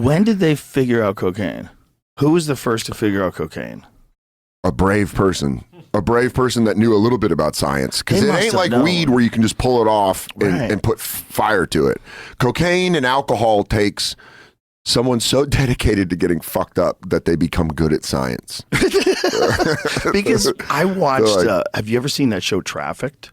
When did they figure out cocaine? Who was the first to figure out cocaine? A brave person. A brave person that knew a little bit about science. Because it ain't like weed where you can just pull it off and put fire to it. Cocaine and alcohol takes someone so dedicated to getting fucked up that they become good at science. Because I watched, have you ever seen that show Trafficked?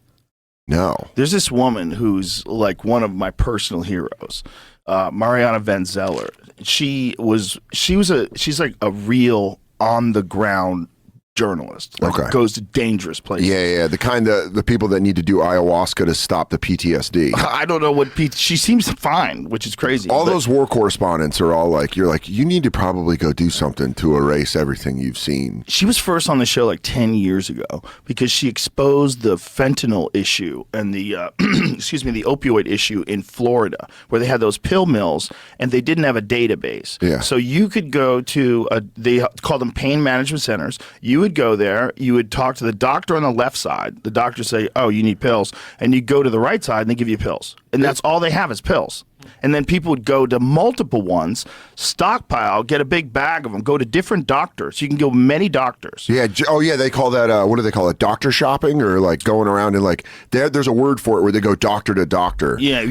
No. There's this woman who's like one of my personal heroes, Mariana Van Zeller. She's like a real on the ground journalist. Like goes to dangerous places. Yeah. The people that need to do ayahuasca to stop the PTSD. I don't know what she seems fine, which is crazy. All those war correspondents are all like, you need to probably go do something to erase everything you've seen. She was first on the show like 10 years ago because she exposed the fentanyl issue and the the opioid issue in Florida, where they had those pill mills and they didn't have a database. Yeah. So you could go to they called them pain management centers. You would go there, you would talk to the doctor on the left side. The doctor say, "Oh, you need pills," and you go to the right side and they give you pills, and that's all they have is pills. And then people would go to multiple ones, stockpile, get a big bag of them, go to different doctors. You can go many doctors. Yeah. Oh, yeah. They call that, what do they call it? Doctor shopping, or like going around and like, there's a word for it where they go doctor to doctor. Yeah.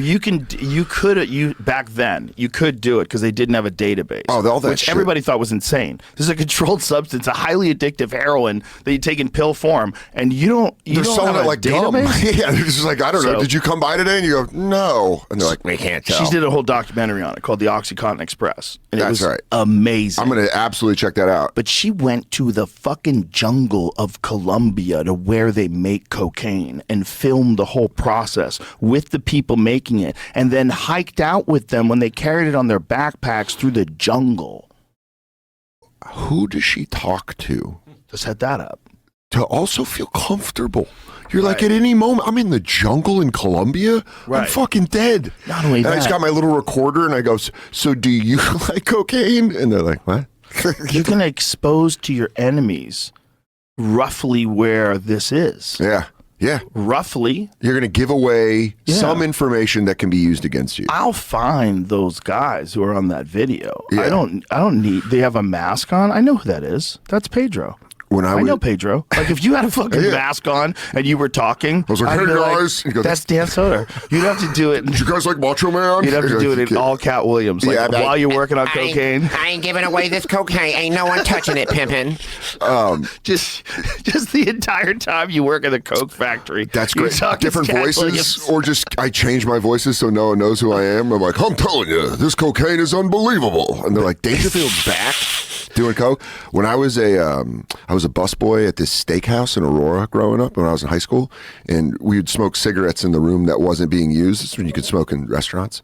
Back then, you could do it because they didn't have a database. Oh, all that which shit. Everybody thought was insane. This is a controlled substance, a highly addictive heroin that you take in pill form, and you don't selling have it like database? Gum. Yeah. They're just like, I don't know. Did you come by today? And you go, no. And they're like, we can't tell. She did a whole documentary on it called The OxyContin Express. And That's it was amazing. I'm going to absolutely check that out. But she went to the fucking jungle of Colombia to where they make cocaine and filmed the whole process with the people making it, and then hiked out with them when they carried it on their backpacks through the jungle. Who does she talk to? To set that up. To also feel comfortable. You're like, at any moment, I'm in the jungle in Colombia. I'm fucking dead. Not only that. I just got my little recorder and I go, so do you like cocaine? And they're like, what? You're going to expose to your enemies roughly where this is. Yeah. Yeah. Roughly. You're going to give away some information that can be used against you. I'll find those guys who are on that video. Yeah. I don't need, they have a mask on. I know who that is. That's Pedro. I know Pedro. Like, if you had a fucking mask on and you were talking, I was like, hey guys. Like, that's Dan Soder. You'd have to do it. Did you guys like Macho Man? You'd have to do it in all Cat Williams. Like, while you're working on cocaine. I ain't giving away this cocaine. Ain't no one touching it, pimpin'. Just the entire time you work in the coke factory. That's great. Different voices, or just I change my voices so no one knows who I am. I'm like, I'm telling you, this cocaine is unbelievable. And they're like, Dangerfield's back doing coke. When I was a busboy at this steakhouse in Aurora growing up when I was in high school, and we would smoke cigarettes in the room that wasn't being used. It's when you could smoke in restaurants.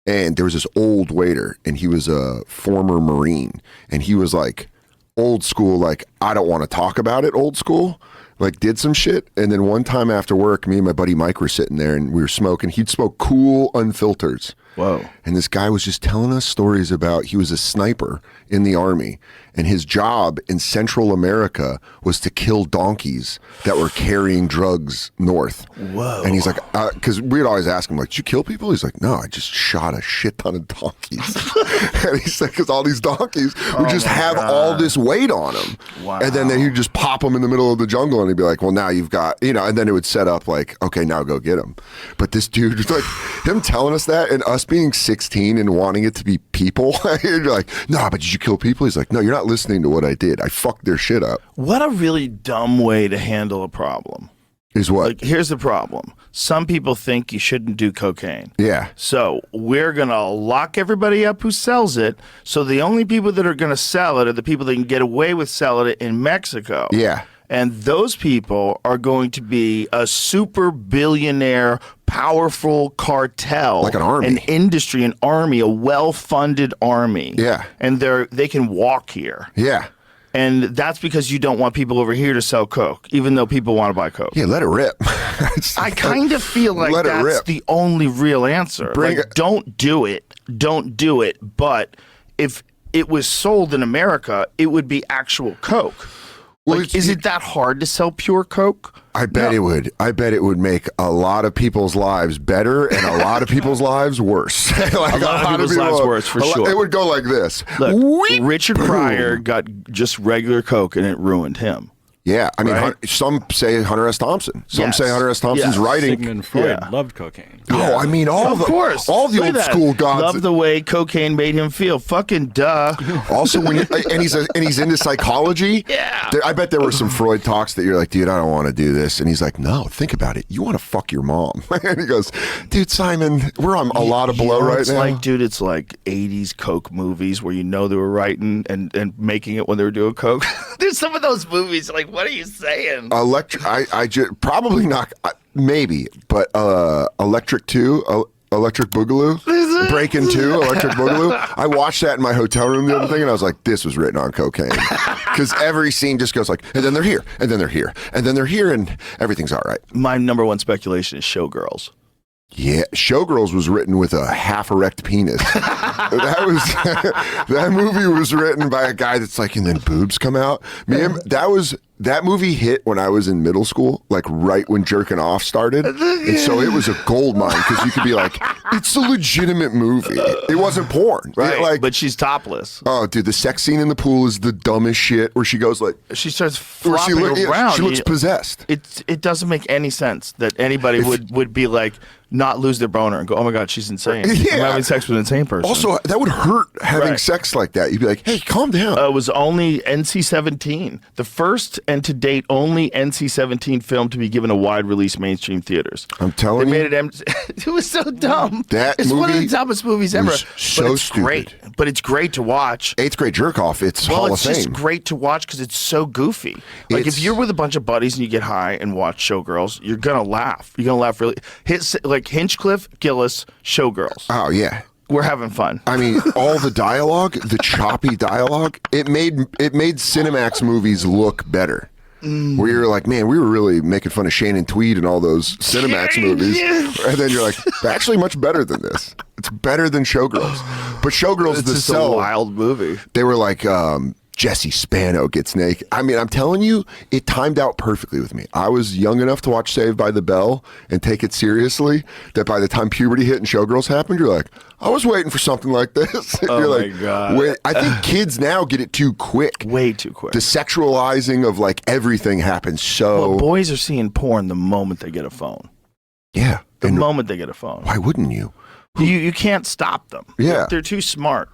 And there was this old waiter, and he was a former Marine, and he was like old school, like, I don't want to talk about it, old school. Like, did some shit. And then one time after work, me and my buddy Mike were sitting there and we were smoking. He'd smoke Cool Unfilters. Whoa. And this guy was just telling us stories about, he was a sniper in the army, and his job in Central America was to kill donkeys that were carrying drugs north. Whoa. And he's like, because we'd always ask him, like, did you kill people? He's like, no, I just shot a shit ton of donkeys. And he said, because all these donkeys would just have all this weight on them. Wow. And then he'd just pop them in the middle of the jungle, and he'd be like, well, now you've got, and then it would set up like, okay, now go get them. But this dude, was like, him telling us that, and us being 16 and wanting it to be people, you're like, no, but did you kill people? He's like, no, you're not listening to what I did. I fucked their shit up. What a really dumb way to handle a problem. Is what? Like, here's the problem. Some people think you shouldn't do cocaine. Yeah. So we're going to lock everybody up who sells it. So the only people that are going to sell it are the people that can get away with selling it in Mexico. Yeah. And those people are going to be a super billionaire, powerful cartel. Like an army. An industry, an army, a well-funded army. Yeah. And they can walk here. Yeah. And that's because you don't want people over here to sell coke, even though people want to buy coke. Yeah, let it rip. I kind of feel like that's the only real answer. Don't do it. Don't do it. But if it was sold in America, it would be actual coke. Well, Like, is it that hard to sell pure coke? I bet it would. I bet it would make a lot of people's lives better and a lot of people's lives worse. Like, a lot of people's lives worse, for sure. It would go like this. Look, Weep, Richard boom. Pryor got just regular coke and it ruined him. Yeah, I mean, Right? some say Hunter S. Thompson. Some Yes. say Hunter S. Thompson's Yes. writing. Sigmund Freud Yeah. loved cocaine. Oh, I mean, all Of the course. all the Look old at that. school gods. Love the way cocaine made him feel. Fucking duh. Also, and he's into psychology. Yeah. I bet there were some Freud talks that you're like, dude, I don't want to do this, and he's like, no, think about it. You want to fuck your mom, and he goes, dude, Simon, we're on a lot of blow right it's now. like, dude, it's like 80s coke movies where they were writing and making it when they were doing coke. There's some of those movies, like, what are you saying? I just probably not, maybe, but Electric 2, Electric Boogaloo, Breaking 2, Electric Boogaloo. I watched that in my hotel room the other thing, and I was like, this was written on cocaine. Because every scene just goes like, and then they're here, and then they're here, and then they're here, and everything's all right. My number one speculation is Showgirls. Yeah, Showgirls was written with a half erect penis. That movie was written by a guy that's like, and then boobs come out. That movie hit when I was in middle school, like right when jerking off started, and so it was a gold mine because you could be like, it's a legitimate movie. It wasn't porn, Right, but she's topless. Oh, dude, the sex scene in the pool is the dumbest shit. Where she goes like, She starts where flopping around. she looks possessed. It doesn't make any sense that anybody would be like, not lose their boner and go, oh my God, she's insane. Yeah. I'm having sex with an insane person. Also, that would hurt having Right. sex like that. You'd be like, hey, calm down. It was only NC-17, the first and to date only NC-17 film to be given a wide release mainstream theaters. I'm telling they you. made it. It was so dumb. That it's one of movie the dumbest movies ever. was But so it's great. stupid. But it's great to watch. Eighth grade jerk off. It's Hall of It's Fame. just great to watch because it's so goofy. Like if you're with a bunch of buddies and you get high and watch Showgirls, you're gonna laugh. You're gonna laugh really. Like Hinchcliffe, Gillis, Showgirls. Oh yeah. We're having fun. I mean, all the dialogue, the choppy dialogue, it made Cinemax movies look better. Where you're like, man, we were really making fun of Shannon Tweed and all those Cinemax movies. And then you're like, actually much better than this. It's better than Showgirls. But Showgirls, It's the just a sell, wild movie. they were like, Jesse Spano gets naked. I mean, I'm telling you, it timed out perfectly with me. I was young enough to watch Saved by the Bell and take it seriously that by the time puberty hit and Showgirls happened, you're like, I was waiting for something like this. Oh you're my like, God. Wait, I think kids now get it too quick. Way too quick. The sexualizing of like everything happens so. Well, boys are seeing porn the moment they get a phone. Yeah. The And moment they get a phone. why wouldn't you? You can't stop them. Yeah. They're too smart.